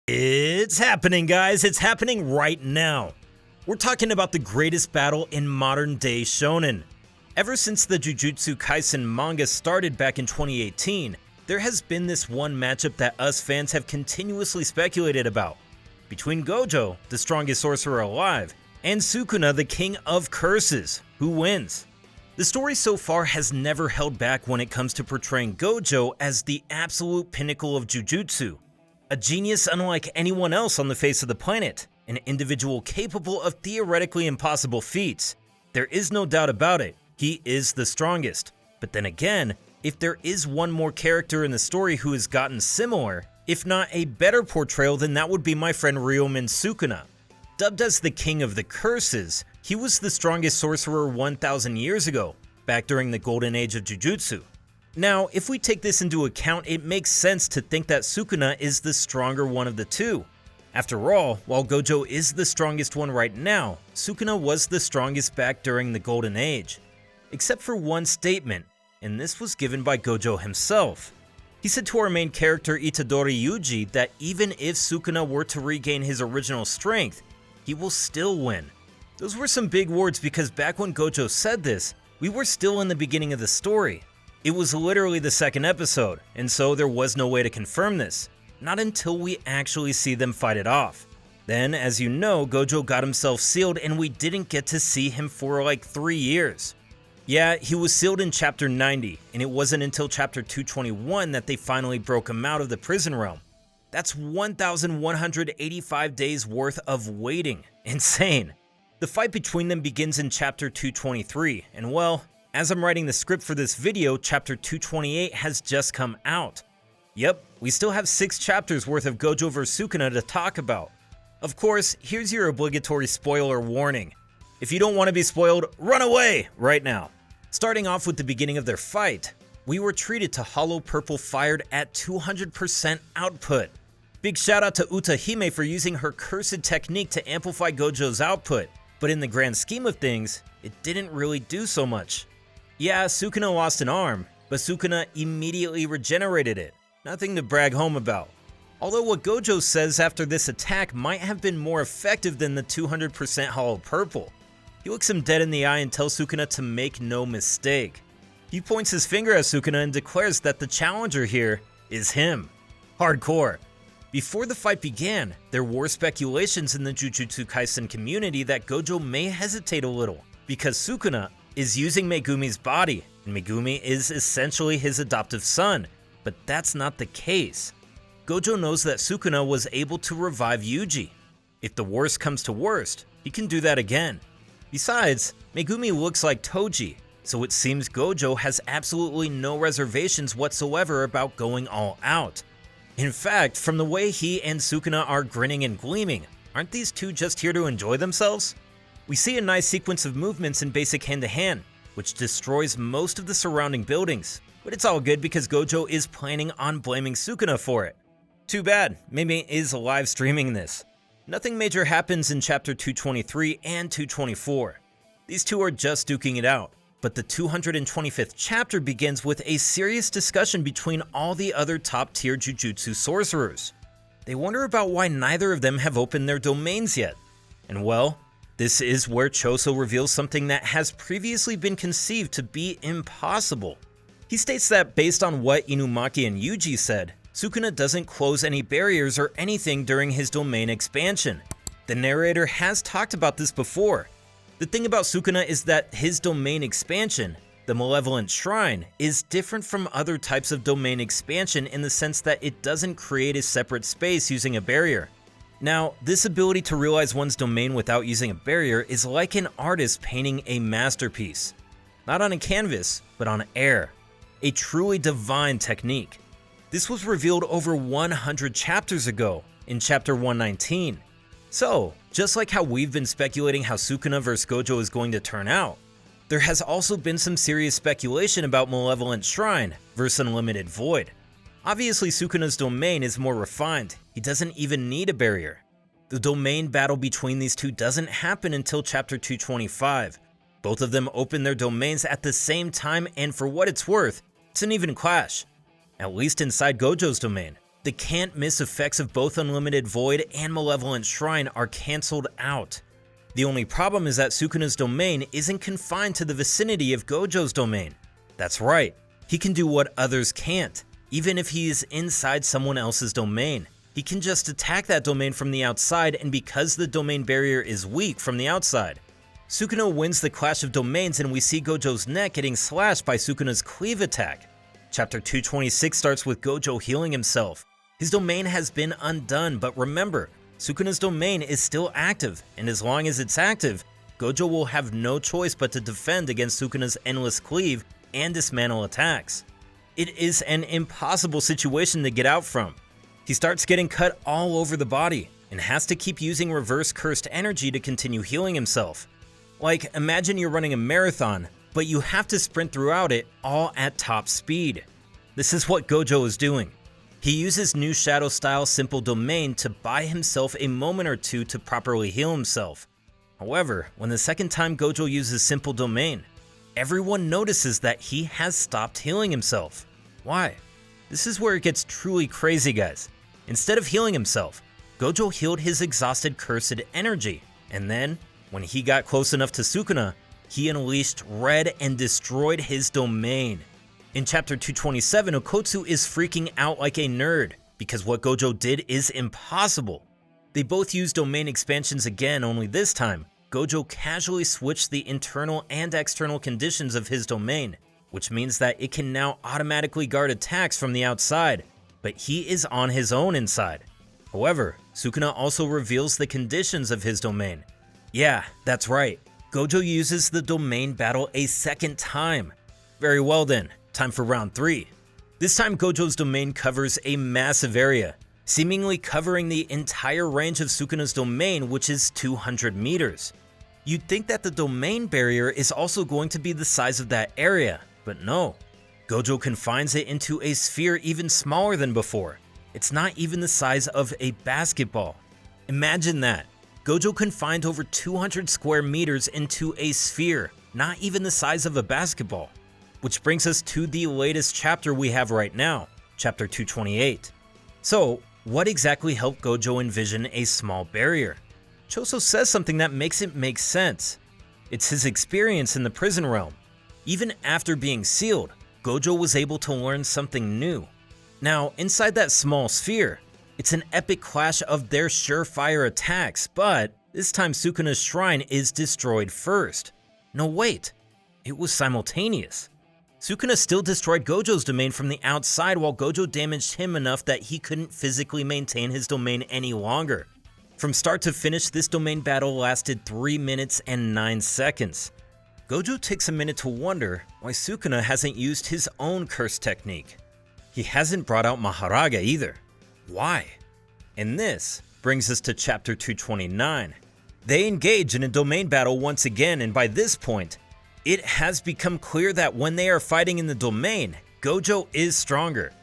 It's happening, guys. It's happening right now. We're talking about the greatest battle in modern day shonen. Ever since the Jujutsu Kaisen manga started back in 2018, there has been this one matchup that us fans have continuously speculated about. Between Gojo, the strongest sorcerer alive, and Sukuna, the king of curses. Who wins? The story so far has never held back when it comes to portraying Gojo as the absolute pinnacle of Jujutsu. A genius unlike anyone else on the face of the planet, an individual capable of theoretically impossible feats. There is no doubt about it, he is the strongest. But then again, if there is one more character in the story who has gotten similar, if not a better portrayal, then that would be my friend Ryomen Sukuna. Dubbed as the king of the curses, he was the strongest sorcerer 1,000 years ago, back during the Golden Age of Jujutsu. Now, if we take this into account, it makes sense to think that Sukuna is the stronger one of the two. After all, while Gojo is the strongest one right now, Sukuna was the strongest back during the Golden Age. Except for one statement, and this was given by Gojo himself. He said to our main character Itadori Yuji that even if Sukuna were to regain his original strength, he will still win. Those were some big words because back when Gojo said this, we were still in the beginning of the story. It was literally the second episode, and so there was no way to confirm this, not until we actually see them fight it off. Then, as you know, Gojo got himself sealed and we didn't get to see him for like 3 years. Yeah, he was sealed in chapter 90, and it wasn't until chapter 221 that they finally broke him out of the prison realm. That's 1,185 days worth of waiting. Insane. The fight between them begins in chapter 223, and well, as I'm writing the script for this video, chapter 228 has just come out. Yep, we still have 6 chapters worth of Gojo vs Sukuna to talk about. Of course, here's your obligatory spoiler warning. If you don't want to be spoiled, run away right now. Starting off with the beginning of their fight, we were treated to hollow purple fired at 200% output. Big shout out to Utahime for using her cursed technique to amplify Gojo's output, but in the grand scheme of things, it didn't really do so much. Yeah, Sukuna lost an arm, but Sukuna immediately regenerated it. Nothing to brag home about. Although what Gojo says after this attack might have been more effective than the 200% hollow purple. He looks him dead in the eye and tells Sukuna to make no mistake. He points his finger at Sukuna and declares that the challenger here is him. Hardcore. Before the fight began, there were speculations in the Jujutsu Kaisen community that Gojo may hesitate a little, because Sukuna is using Megumi's body, and Megumi is essentially his adoptive son, but that's not the case. Gojo knows that Sukuna was able to revive Yuji. If the worst comes to worst, he can do that again. Besides, Megumi looks like Toji, so it seems Gojo has absolutely no reservations whatsoever about going all out. In fact, from the way he and Sukuna are grinning and gleaming, aren't these two just here to enjoy themselves? We see a nice sequence of movements in basic hand-to-hand, which destroys most of the surrounding buildings, but it's all good because Gojo is planning on blaming Sukuna for it. Too bad, Mimi is live streaming this. Nothing major happens in chapter 223 and 224. These two are just duking it out, but the 225th chapter begins with a serious discussion between all the other top-tier Jujutsu sorcerers. They wonder about why neither of them have opened their domains yet. And well, this is where Choso reveals something that has previously been conceived to be impossible. He states that based on what Inumaki and Yuji said, Sukuna doesn't close any barriers or anything during his domain expansion. The narrator has talked about this before. The thing about Sukuna is that his domain expansion, the Malevolent Shrine, is different from other types of domain expansion in the sense that it doesn't create a separate space using a barrier. Now, this ability to realize one's domain without using a barrier is like an artist painting a masterpiece. Not on a canvas, but on air. A truly divine technique. This was revealed over 100 chapters ago, in chapter 119. So, just like how we've been speculating how Sukuna vs Gojo is going to turn out, there has also been some serious speculation about Malevolent Shrine vs Unlimited Void. Obviously, Sukuna's domain is more refined. He doesn't even need a barrier. The domain battle between these two doesn't happen until chapter 225. Both of them open their domains at the same time, and for what it's worth, it's an even clash. At least inside Gojo's domain. The can't-miss effects of both Unlimited Void and Malevolent Shrine are cancelled out. The only problem is that Sukuna's domain isn't confined to the vicinity of Gojo's domain. That's right, he can do what others can't, even if he is inside someone else's domain. He can just attack that domain from the outside, and because the domain barrier is weak from the outside. Sukuna wins the Clash of Domains, and we see Gojo's neck getting slashed by Sukuna's cleave attack. Chapter 226 starts with Gojo healing himself. His domain has been undone, but remember, Sukuna's domain is still active, and as long as it's active, Gojo will have no choice but to defend against Sukuna's endless cleave and dismantle attacks. It is an impossible situation to get out from. He starts getting cut all over the body, and has to keep using reverse cursed energy to continue healing himself. Like, imagine you're running a marathon, but you have to sprint throughout it all at top speed. This is what Gojo is doing. He uses new Shadow Style Simple Domain to buy himself a moment or two to properly heal himself. However, when the second time Gojo uses Simple Domain, everyone notices that he has stopped healing himself. Why? This is where it gets truly crazy, guys. Instead of healing himself, Gojo healed his exhausted cursed energy, and then, when he got close enough to Sukuna, he unleashed Red and destroyed his domain. In chapter 227, Okotsu is freaking out like a nerd, because what Gojo did is impossible. They both used domain expansions again, only this time, Gojo casually switched the internal and external conditions of his domain, which means that it can now automatically guard attacks from the outside, but he is on his own inside. However, Sukuna also reveals the conditions of his domain. Yeah, that's right, Gojo uses the domain battle a second time. Very well then. Time for round 3. This time Gojo's domain covers a massive area, seemingly covering the entire range of Sukuna's domain, which is 200 meters. You'd think that the domain barrier is also going to be the size of that area, but no. Gojo confines it into a sphere even smaller than before. It's not even the size of a basketball. Imagine that. Gojo confined over 200 square meters into a sphere, not even the size of a basketball. Which brings us to the latest chapter we have right now, chapter 228. So, what exactly helped Gojo envision a small barrier? Choso says something that makes it make sense. It's his experience in the prison realm. Even after being sealed, Gojo was able to learn something new. Now, inside that small sphere, it's an epic clash of their surefire attacks, but this time Sukuna's shrine is destroyed first. No, wait, it was simultaneous. Sukuna still destroyed Gojo's domain from the outside while Gojo damaged him enough that he couldn't physically maintain his domain any longer. From start to finish, this domain battle lasted 3 minutes and 9 seconds. Gojo takes a minute to wonder why Sukuna hasn't used his own curse technique. He hasn't brought out Maharaga either. Why? And this brings us to chapter 229. They engage in a domain battle once again, and by this point, it has become clear that when they are fighting in the domain, Gojo is stronger.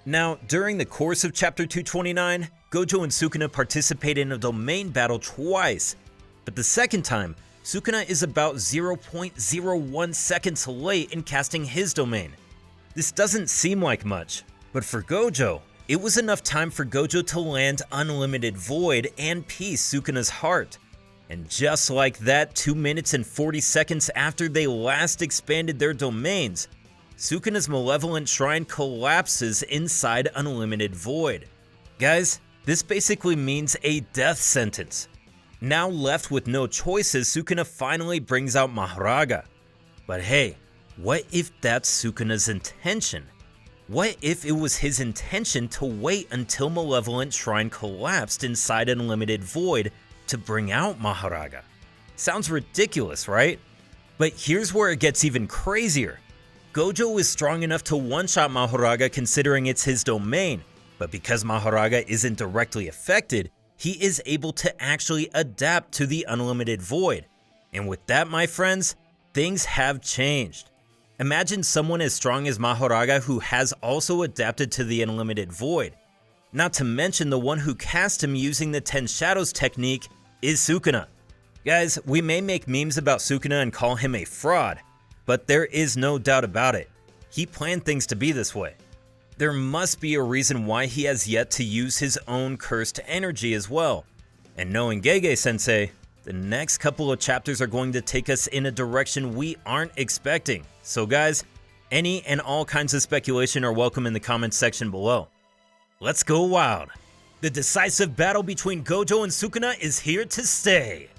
Now, during the course of chapter 229, Gojo and Sukuna participate in a domain battle twice, but the second time, Sukuna is about 0.01 seconds late in casting his domain. This doesn't seem like much, but for Gojo, it was enough time for Gojo to land Unlimited Void and piece Sukuna's heart. And just like that, 2 minutes and 40 seconds after they last expanded their domains, Sukuna's Malevolent Shrine collapses inside Unlimited Void. Guys, this basically means a death sentence. Now left with no choices, Sukuna finally brings out Maharaga. But hey, what if that's Sukuna's intention? What if it was his intention to wait until Malevolent Shrine collapsed inside Unlimited Void to bring out Maharaga? Sounds ridiculous, right? But here's where it gets even crazier. Gojo is strong enough to one-shot Maharaga considering it's his domain, but because Maharaga isn't directly affected, he is able to actually adapt to the Unlimited Void. And with that, my friends, things have changed. Imagine someone as strong as Maharaga who has also adapted to the Unlimited Void. Not to mention the one who cast him using the 10 Shadows technique is Sukuna. Guys, we may make memes about Sukuna and call him a fraud, but there is no doubt about it. He planned things to be this way. there must be a reason why he has yet to use his own cursed energy as well. And knowing Gege-sensei, the next couple of chapters are going to take us in a direction we aren't expecting. So guys, any and all kinds of speculation are welcome in the comments section below. Let's go wild! The decisive battle between Gojo and Sukuna is here to stay!